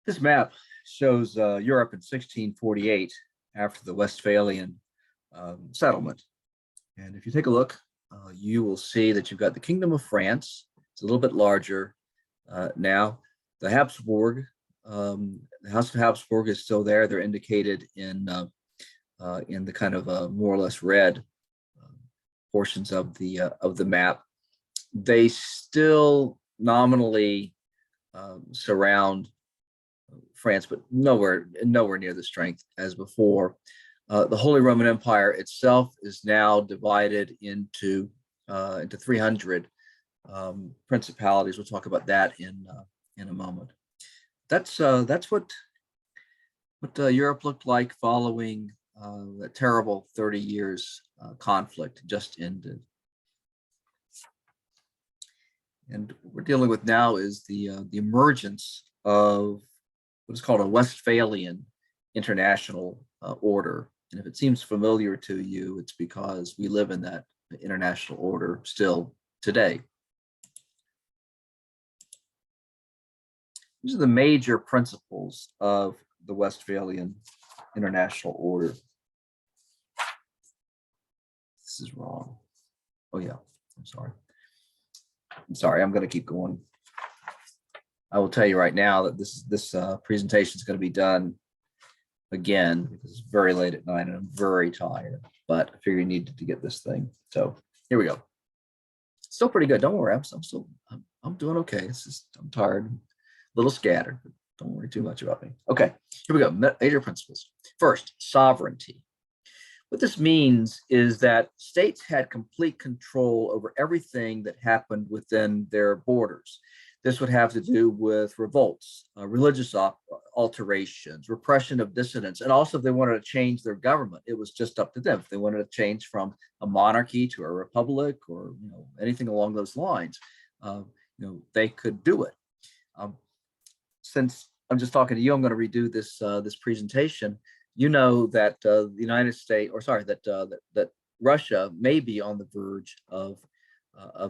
This map shows Europe in 1648 after the Westphalian settlement. And if you take a look, you will see that you've got the Kingdom of France. It's a little bit larger now. The Habsburg, the House of Habsburg is still there. They're indicated in the kind of more or less red portions of the map. They still nominally surround France, but nowhere near the strength as before. The Holy Roman Empire itself is now divided into 300 principalities. We'll talk about that in a moment. That's what Europe looked like following the terrible 30 years conflict just ended. And what we're dealing with now is the emergence of what is called a Westphalian international order. And if it seems familiar to you, it's because we live in that international order still today. These are the major principles of the Westphalian international order. This is wrong. Oh yeah, I'm sorry, I'm going to keep going. I will tell you right now that this presentation is going to be done again because it's very late at night and I'm very tired, but I figure you needed to get this thing. So here we go. Still pretty good. Don't worry, I'm doing okay. It's just I'm tired, a little scattered, but don't worry too much about me. Okay, here we go. Major principles. First, sovereignty. What this means is that states had complete control over everything that happened within their borders. This would have to do with revolts, religious alterations, repression of dissidents, and also if they wanted to change their government, it was just up to them. If they wanted to change from a monarchy to a republic or anything along those lines, they could do it. Since I'm just talking to you, I'm going to redo this presentation. You know that the United States, or sorry, that Russia may be on the verge of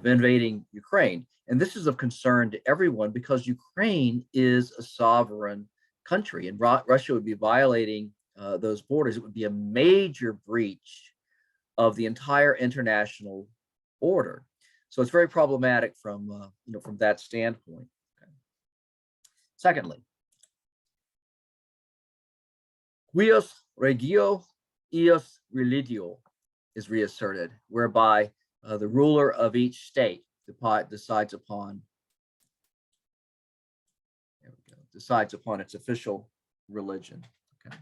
invading Ukraine. And this is of concern to everyone because Ukraine is a sovereign country and Russia would be violating those borders. It would be a major breach of the entire international order. So it's very problematic from that standpoint. Okay. Secondly, Quis regio, ius religio is reasserted, whereby the ruler of each state decides upon its official religion. Okay.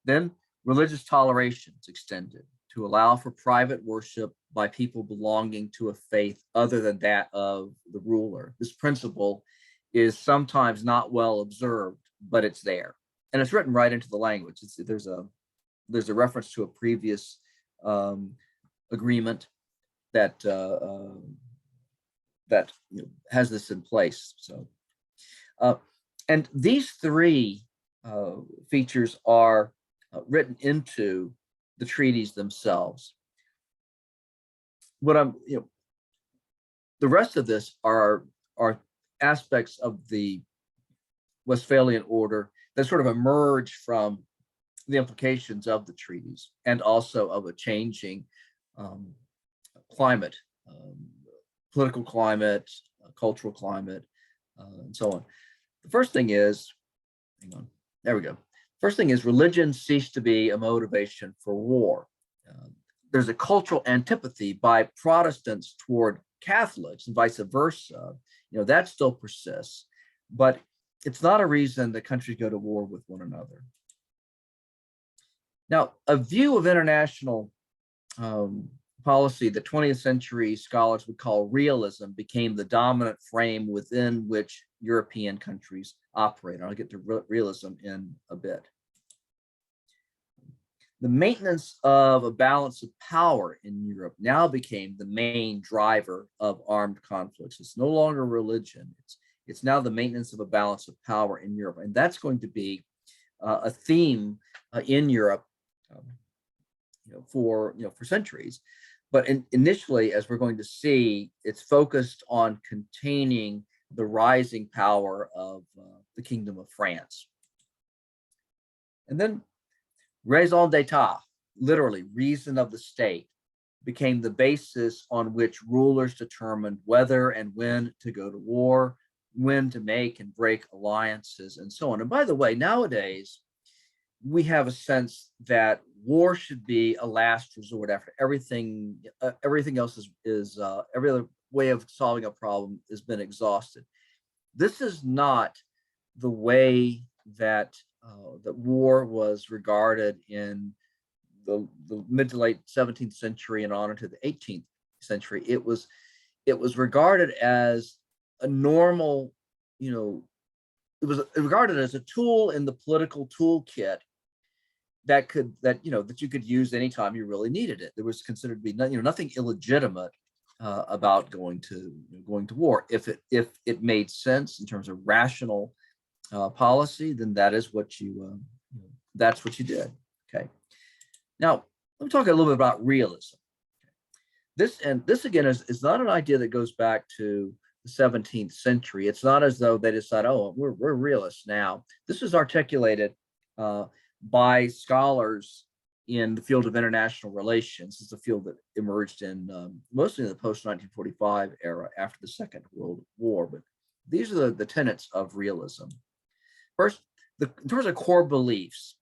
Then religious toleration is extended to allow for private worship by people belonging to a faith other than that of the ruler. This principle is sometimes not well observed, but it's there. And it's written right into the language. There's a reference to a previous agreement that has this in place. So, and these three features are written into the treaties themselves. The rest of this are aspects of the Westphalian order that sort of emerge from the implications of the treaties and also of a changing climate, political climate, cultural climate, and so on. The first thing is, hang on, there we go. First thing is religion ceased to be a motivation for war. There's a cultural antipathy by Protestants toward Catholics and vice versa. That still persists, but it's not a reason that countries go to war with one another. Now, a view of international policy that 20th century scholars would call realism became the dominant frame within which European countries operate. I'll get to realism in a bit. The maintenance of a balance of power in Europe now became the main driver of armed conflicts. It's no longer religion. It's now the maintenance of a balance of power in Europe. And that's going to be a theme in Europe for centuries. But initially, as we're going to see, it's focused on containing the rising power of the Kingdom of France. And then raison d'etat, literally reason of the state, became the basis on which rulers determined whether and when to go to war, when to make and break alliances, and so on. And by the way, nowadays, we have a sense that war should be a last resort after everything else is every other way of solving a problem has been exhausted. This is not the way that that war was regarded in the mid to late 17th century and on into the 18th century. It was regarded as a normal, it was regarded as a tool in the political toolkit that you could use anytime you really needed it. There was considered to be nothing illegitimate about going to war. If it made sense in terms of rational policy, then that's what you did. Okay. Now let me talk a little bit about realism. This again is not an idea that goes back to the 17th century. It's not as though they decide, oh, we're realists now. This is articulated by scholars in the field of international relations. It's a field that emerged in mostly in the post-1945 era after the Second World War. But these are the tenets of realism. First, in terms of core beliefs,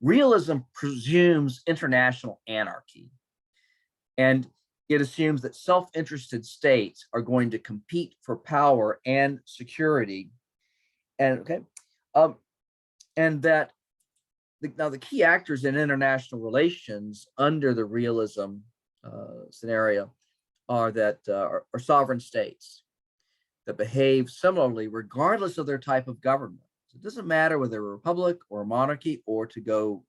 realism presumes international anarchy, and it assumes that self-interested states are going to compete for power and security, and that the key actors in international relations under the realism scenario are sovereign states that behave similarly regardless of their type of government. So it doesn't matter whether they're a republic or a monarchy, or to go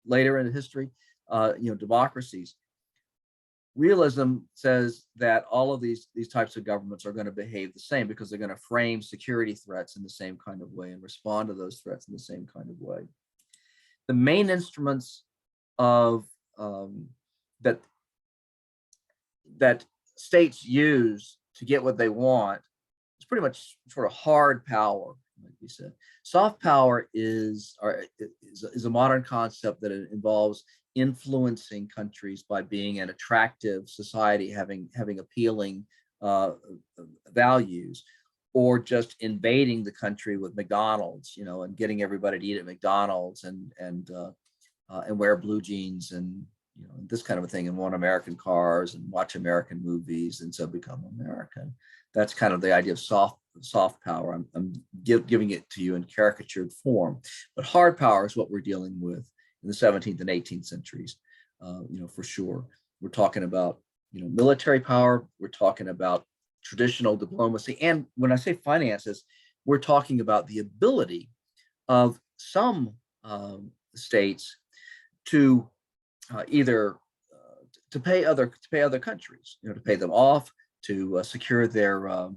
later in history, democracies. Realism says that all of these types of governments are going to behave the same because they're going to frame security threats in the same kind of way and respond to those threats in the same kind of way. The main instruments of that states use to get what they want is pretty much sort of hard power, like we said. Soft power is a modern concept that involves influencing countries by being an attractive society, having appealing values, or just invading the country with McDonald's, and getting everybody to eat at McDonald's and wear blue jeans and this kind of a thing, and want American cars and watch American movies, and so become American. That's kind of the idea of soft power. I'm giving it to you in caricatured form, but hard power is what we're dealing with in the 17th and 18th centuries, for sure. We're talking about military power. We're talking about traditional diplomacy, and when I say finances, we're talking about the ability of some states to either to pay other countries, to pay them off, to secure their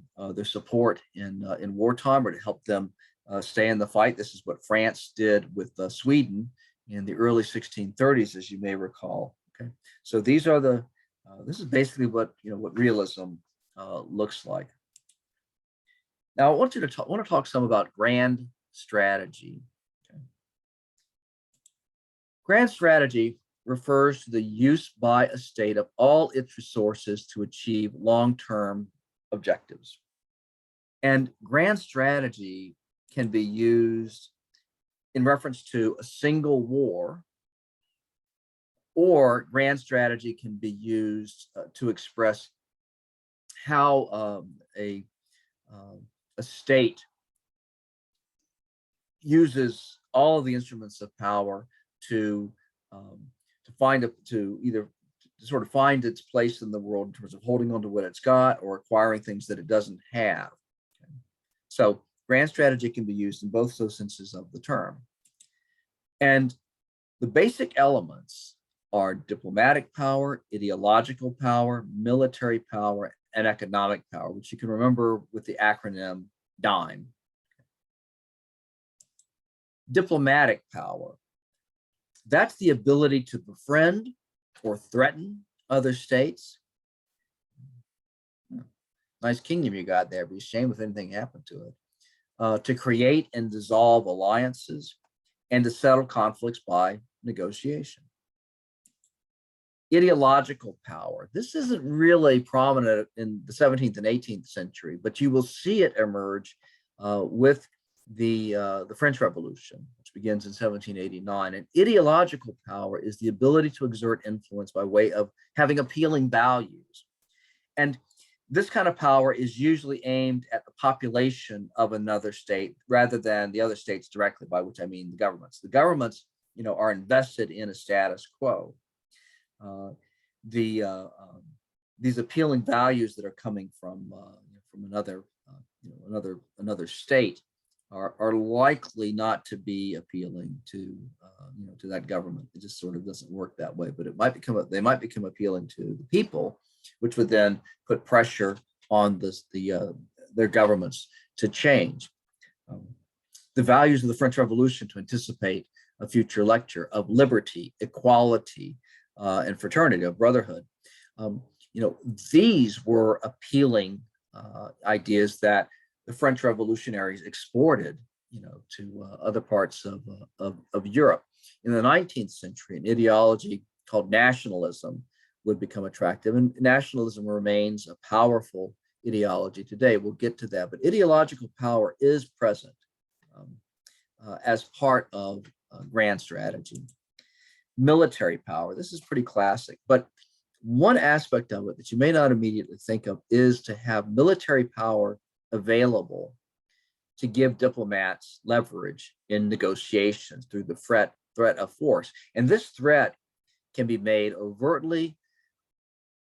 support in wartime, or to help them stay in the fight. This is what France did with Sweden in the early 1630s, as you may recall. Okay, so these are this is basically what realism looks like. Now, I want to talk some about grand strategy. Okay. Grand strategy refers to the use by a state of all its resources to achieve long-term objectives. And grand strategy can be used in reference to a single war, or grand strategy can be used to express how a state uses all of the instruments of power to find its place in the world in terms of holding on to what it's got or acquiring things that it doesn't have. Okay. So grand strategy can be used in both those senses of the term. And the basic elements are diplomatic power, ideological power, military power, and economic power, which you can remember with the acronym DIME. Diplomatic power, that's the ability to befriend or threaten other states. Nice kingdom you got there, be a shame if anything happened to it. to create and dissolve alliances, and to settle conflicts by negotiation. Ideological power. This isn't really prominent in the 17th and 18th century, but you will see it emerge with the French Revolution, which begins in 1789. And ideological power is the ability to exert influence by way of having appealing values. And this kind of power is usually aimed at the population of another state rather than the other states directly, by which I mean the governments. The governments, are invested in a status quo. These appealing values that are coming from another another state are likely not to be appealing to to that government. It just sort of doesn't work that way. But they might become appealing to the people, which would then put pressure on their governments to change. The values of the French Revolution, to anticipate a future lecture, of liberty, equality, and fraternity, of brotherhood. These were appealing ideas that the French revolutionaries exported, to other parts of Europe. In the 19th century, an ideology called nationalism would become attractive, and nationalism remains a powerful ideology today. We'll get to that, but ideological power is present as part of grand strategy. Military power. This is pretty classic, but one aspect of it that you may not immediately think of is to have military power available to give diplomats leverage in negotiations through the threat of force. And this threat can be made overtly,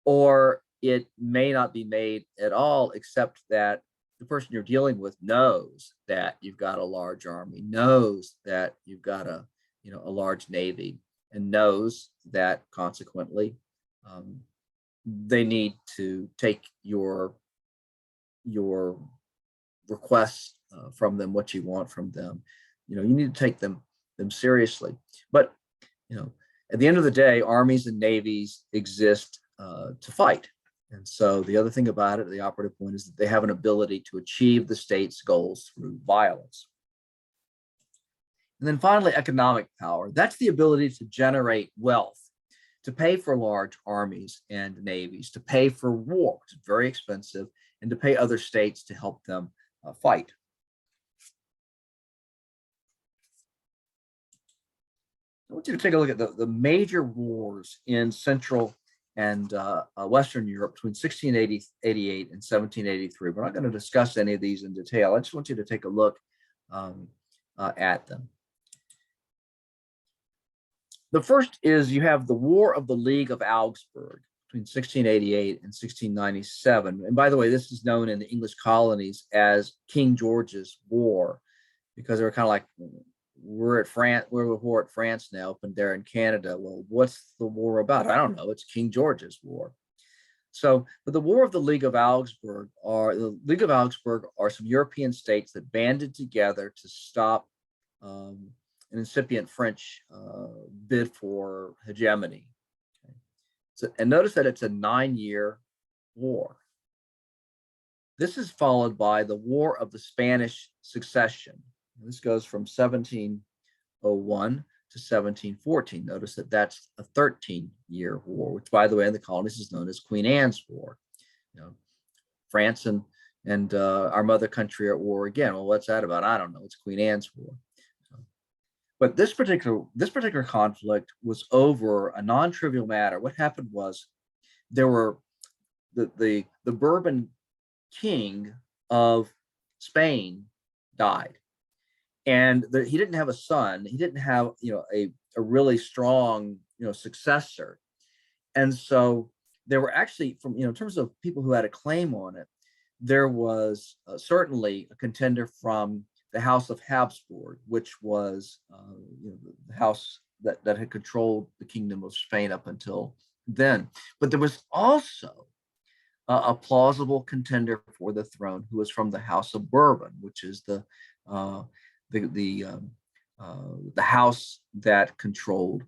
or it may not be made at all, except that the person you're dealing with knows that you've got a large army, knows that you've got a large navy, and knows that consequently they need to take your requests from them, what you want from them. You need to take them seriously. But at the end of the day, armies and navies exist to fight. And so the other thing about it, the operative point, is that they have an ability to achieve the state's goals through violence. And then finally, economic power. That's the ability to generate wealth, to pay for large armies and navies, to pay for war, which is very expensive, and to pay other states to help them fight. I want you to take a look at the major wars in Central and Western Europe between 1688 and 1783. We're not going to discuss any of these in detail. I just want you to take a look at them. The first is, you have the War of the League of Augsburg between 1688 and 1697. And by the way, this is known in the English colonies as King George's War, because they were kind of like, we're at war at France now, up and there in Canada. Well, what's the war about? I don't know. It's King George's War. So, but the War of the League of Augsburg are some European states that banded together to stop an incipient French bid for hegemony. Okay. So, and notice that it's a 9-year war. This is followed by the War of the Spanish Succession. And this goes from 1701 to 1714. Notice that that's a 13-year war, which, by the way, in the colonies is known as Queen Anne's War. France and our mother country are at war again. Well, what's that about? I don't know. It's Queen Anne's War. But this particular conflict was over a non-trivial matter. What happened was, there were the Bourbon king of Spain died, and he didn't have a son. He didn't have a really strong successor, and so there were actually, from in terms of people who had a claim on it, there was certainly a contender from the House of Habsburg, which was the house that had controlled the Kingdom of Spain up until then. But there was also a plausible contender for the throne who was from the House of Bourbon, which is the house that controlled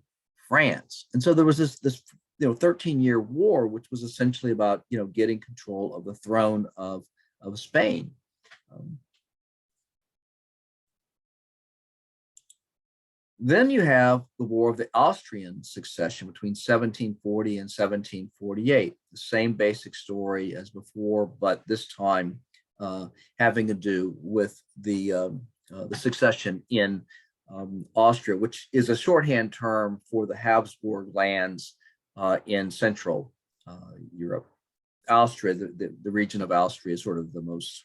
France. And so there was this 13-year war, which was essentially about getting control of the throne of Spain. Then you have the War of the Austrian Succession between 1740 and 1748. The same basic story as before, but this time having to do with the succession in Austria, which is a shorthand term for the Habsburg lands in Central Europe. Austria, the region of Austria, is sort of the most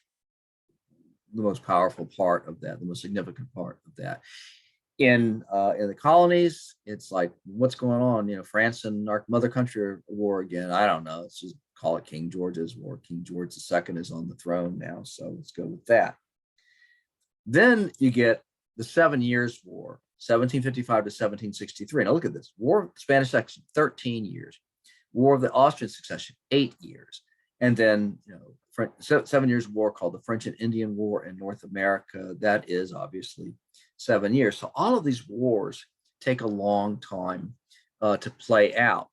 powerful part of that, the most significant part of that. In the colonies, it's like, what's going on? You know, France and our mother country are at war again. I don't know. Let's just call it King George's War. King George II is on the throne now, so let's go with that. Then you get the 7 Years' War, 1755 to 1763. Now look at this: War of Spanish Succession, 13 years. War of the Austrian Succession, 8 years, and then 7 Years' War called the French and Indian War in North America. That is obviously 7 years. So all of these wars take a long time to play out,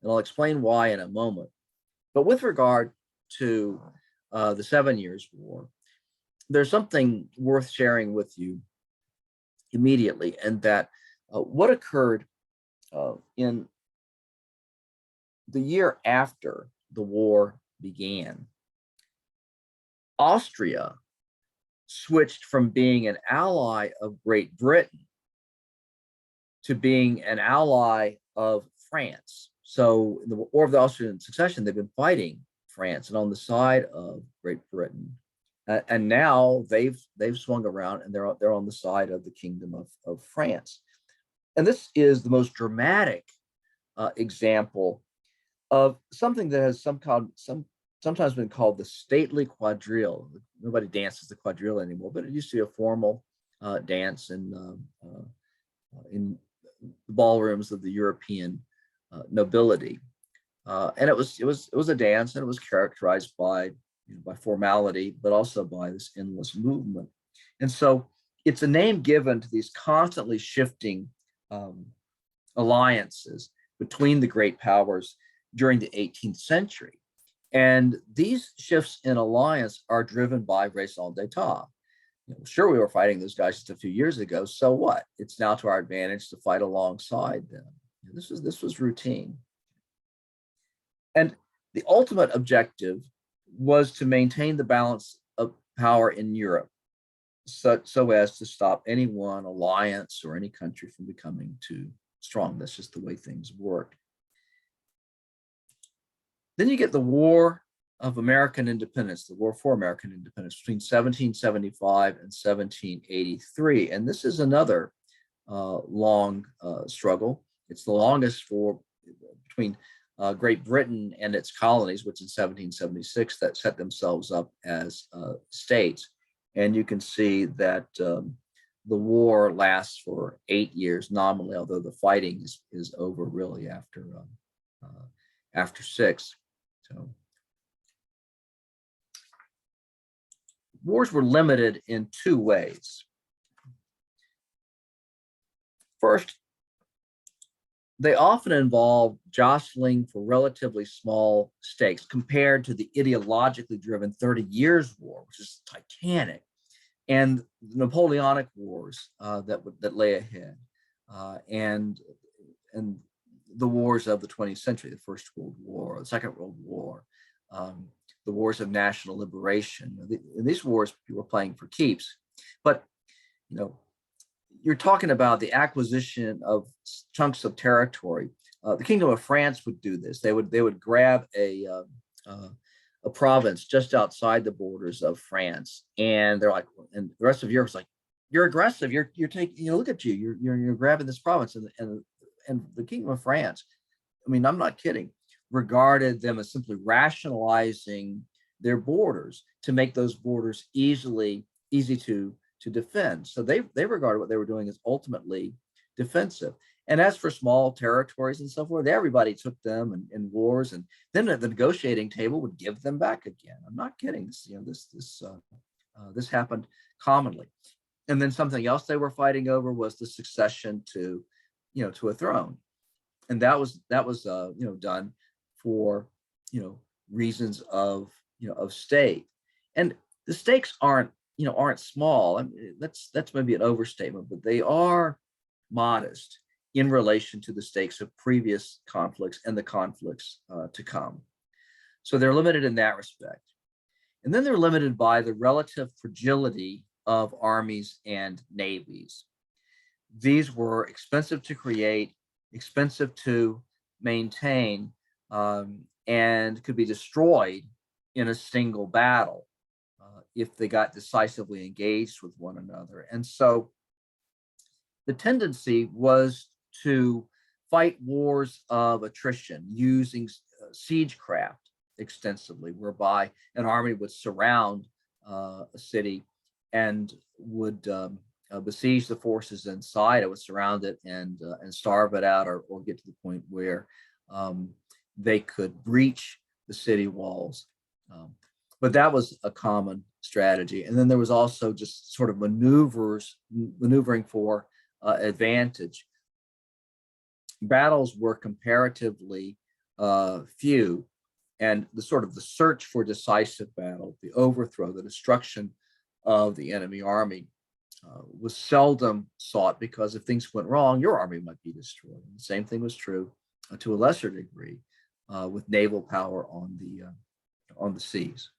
and I'll explain why in a moment. But with regard to the 7 Years' War, there's something worth sharing with you immediately, and that what occurred in the year after the war began, Austria switched from being an ally of Great Britain to being an ally of France. So in the War of the Austrian Succession, they've been fighting France and on the side of Great Britain. And now they've swung around and they're on the side of the Kingdom of France. And this is the most dramatic example of something that has sometimes been called the stately quadrille. Nobody dances the quadrille anymore, but it used to be a formal dance in the ballrooms of the European nobility, and it was a dance, and it was characterized by formality, but also by this endless movement. And so it's a name given to these constantly shifting alliances between the great powers during the 18th century. And these shifts in alliance are driven by raison d'etat. Sure, we were fighting those guys just a few years ago. So what? It's now to our advantage to fight alongside them. This was routine. And the ultimate objective was to maintain the balance of power in Europe, so as to stop any one alliance or any country from becoming too strong. That's just the way things work. Then you get the War of American Independence, the War for American Independence, between 1775 and 1783. And this is another long struggle. It's the longest between Great Britain and its colonies, which in 1776 that set themselves up as states. And you can see that the war lasts for 8 years nominally, although the fighting is over really after 6. So wars were limited in 2 ways. First, they often involve jostling for relatively small stakes compared to the ideologically driven 30 Years' War, which is titanic, and the Napoleonic Wars that lay ahead, and the wars of the 20th century, the First World War, the Second World War, the wars of national liberation. In these wars, people were playing for keeps, but you're talking about the acquisition of chunks of territory. The Kingdom of France would do this. They would grab a province just outside the borders of France, and they're like, and the rest of Europe's like, you're aggressive. You're taking. Look at you. You're grabbing this province, and the Kingdom of France, I mean, I'm not kidding, regarded them as simply rationalizing their borders to make those borders easy to defend. So they regarded what they were doing as ultimately defensive. And as for small territories and so forth, everybody took them in wars, and then at the negotiating table would give them back again. I'm not kidding. This happened commonly. And then something else they were fighting over was the succession to a throne, and that was done for reasons of state. And the stakes aren't small. I mean, that's maybe an overstatement, but they are modest in relation to the stakes of previous conflicts and the conflicts to come. So they're limited in that respect. And then they're limited by the relative fragility of armies and navies. These were expensive to create, expensive to maintain, and could be destroyed in a single battle if they got decisively engaged with one another. And so the tendency was to fight wars of attrition using siegecraft extensively, whereby an army would surround a city and would besiege the forces inside. It would surround it and starve it out, or get to the point where they could breach the city walls. But that was a common strategy. And then there was also just sort of maneuvering for advantage. Battles were comparatively few, and the search for decisive battle, the overthrow, the destruction of the enemy army was seldom sought, because if things went wrong, your army might be destroyed. And the same thing was true to a lesser degree with naval power on the seas.